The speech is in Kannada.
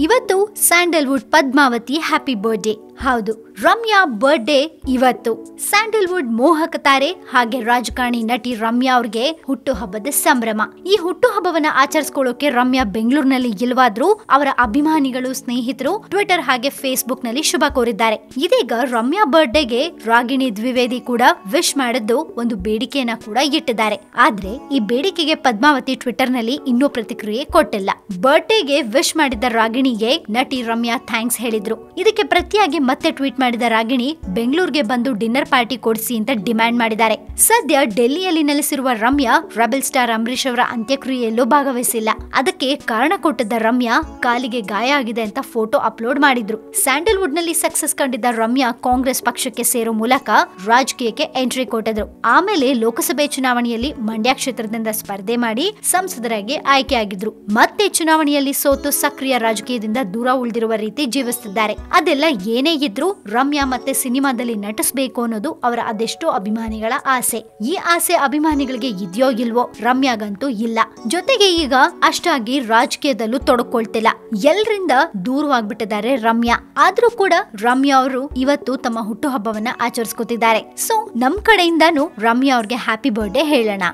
ಇವತ್ತು ಸ್ಯಾಂಡಲ್ವುಡ್ ಪದ್ಮಾವತಿ ಹ್ಯಾಪಿ ಬರ್ಡೇ. ಹೌದು, ರಮ್ಯಾ ಬರ್ಡೇ ಇವತ್ತು. ಸ್ಯಾಂಡಲ್ವುಡ್ ಮೋಹಕ ತಾರೆ ಹಾಗೆ ರಾಜಕಾರಣಿ ನಟಿ ರಮ್ಯಾ ಅವ್ರಿಗೆ ಹುಟ್ಟುಹಬ್ಬದ ಸಂಭ್ರಮ. ಈ ಹುಟ್ಟುಹಬ್ಬವನ್ನ ಆಚರಿಸಿಕೊಳ್ಳೋಕೆ ರಮ್ಯಾ ಬೆಂಗಳೂರಿನಲ್ಲಿ ಇಲ್ವಾದ್ರೂ ಅವರ ಅಭಿಮಾನಿಗಳು, ಸ್ನೇಹಿತರು ಟ್ವಿಟರ್ ಹಾಗೆ ಫೇಸ್ಬುಕ್ ನಲ್ಲಿ ಶುಭ ಕೋರಿದ್ದಾರೆ. ಇದೀಗ ರಮ್ಯಾ ಬರ್ಡೇಗೆ ರಾಗಿಣಿ ದ್ವಿವೇದಿ ಕೂಡ ವಿಶ್ ಮಾಡಿದ್ದು ಒಂದು ಬೇಡಿಕೆಯನ್ನ ಕೂಡ ಇಟ್ಟಿದ್ದಾರೆ. ಆದ್ರೆ ಈ ಬೇಡಿಕೆಗೆ ಪದ್ಮಾವತಿ ಟ್ವಿಟರ್ ನಲ್ಲಿ ಇನ್ನೂ ಪ್ರತಿಕ್ರಿಯೆ ಕೊಟ್ಟಿಲ್ಲ. ಬರ್ಡೇಗೆ ವಿಶ್ ಮಾಡಿದ್ದ ರಾಗಿಣಿಗೆ ನಟಿ ರಮ್ಯಾ ಥ್ಯಾಂಕ್ಸ್ ಹೇಳಿದ್ರು. ಇದಕ್ಕೆ ಪ್ರತಿಯಾಗಿ ಮತ್ತೆ ಟ್ವೀಟ್ ಮಾಡಿದ ರಾಗಿಣಿ ಬೆಂಗಳೂರಿಗೆ ಬಂದು ಡಿನ್ನರ್ ಪಾರ್ಟಿ ಕೊಡಿಸಿ ಅಂತ ಡಿಮ್ಯಾಂಡ್ ಮಾಡಿದ್ದಾರೆ. ಸದ್ಯ ಡೆಲ್ಲಿಯಲ್ಲಿ ನೆಲೆಸಿರುವ ರಮ್ಯಾ ರೆಬೆಲ್ ಸ್ಟಾರ್ ಅಂಬರೀಶ್ ಅವರ ಅಂತ್ಯಕ್ರಿಯೆಯಲ್ಲೂ ಭಾಗವಹಿಸಿಲ್ಲ. ಅದಕ್ಕೆ ಕಾರಣ ಕೊಟ್ಟಿದ್ದ ರಮ್ಯಾ ಕಾಲಿಗೆ ಗಾಯ ಆಗಿದೆ ಅಂತ ಫೋಟೋ ಅಪ್ಲೋಡ್ ಮಾಡಿದ್ರು. ಸ್ಯಾಂಡಲ್ವುಡ್ ನಲ್ಲಿ ಸಕ್ಸಸ್ ಕಂಡಿದ್ದ ರಮ್ಯಾ ಕಾಂಗ್ರೆಸ್ ಪಕ್ಷಕ್ಕೆ ಸೇರೋ ಮೂಲಕ ರಾಜಕೀಯಕ್ಕೆ ಎಂಟ್ರಿ ಕೊಟ್ಟಿದ್ರು. ಆಮೇಲೆ ಲೋಕಸಭೆ ಚುನಾವಣೆಯಲ್ಲಿ ಮಂಡ್ಯ ಕ್ಷೇತ್ರದಿಂದ ಸ್ಪರ್ಧೆ ಮಾಡಿ ಸಂಸದರಾಗಿ ಆಯ್ಕೆಯಾಗಿದ್ರು. ಮತ್ತೆ ಚುನಾವಣೆಯಲ್ಲಿ ಸೋತು ಸಕ್ರಿಯ ರಾಜಕೀಯದಿಂದ ದೂರ ಉಳಿದಿರುವ ರೀತಿ ಜೀವಿಸುತ್ತಿದ್ದಾರೆ. ಅದೆಲ್ಲ ಏನೇ ಇದ್ರೂ ರಮ್ಯಾ ಮತ್ತೆ ಸಿನಿಮಾದಲ್ಲಿ ನಟಿಸಬೇಕು ಅನ್ನೋದು ಅವರ ಅದೆಷ್ಟೋ ಅಭಿಮಾನಿಗಳ ಆಸೆ. ಈ ಆಸೆ ಅಭಿಮಾನಿಗಳಿಗೆ ಇದೆಯೋ ಇಲ್ವೋ, ರಮ್ಯಾಗಂತೂ ಇಲ್ಲ. ಜೊತೆಗೆ ಈಗ ಅಷ್ಟಾಗಿ ರಾಜಕೀಯದಲ್ಲೂ ತೊಡಕೊಳ್ತಿಲ್ಲ. ಎಲ್ಲರಿಂದ ದೂರವಾಗ್ಬಿಟ್ಟಿದ್ದಾರೆ ರಮ್ಯಾ. ಆದ್ರೂ ಕೂಡ ರಮ್ಯಾ ಅವರು ಇವತ್ತು ತಮ್ಮ ಹುಟ್ಟುಹಬ್ಬವನ್ನ ಆಚರಿಸ್ಕೊತಿದ್ದಾರೆ. ಸೊ ನಮ್ ಕಡೆಯಿಂದಾನು ರಮ್ಯಾ ಅವ್ರಿಗೆ ಹ್ಯಾಪಿ ಬರ್ಡೇ ಹೇಳೋಣ.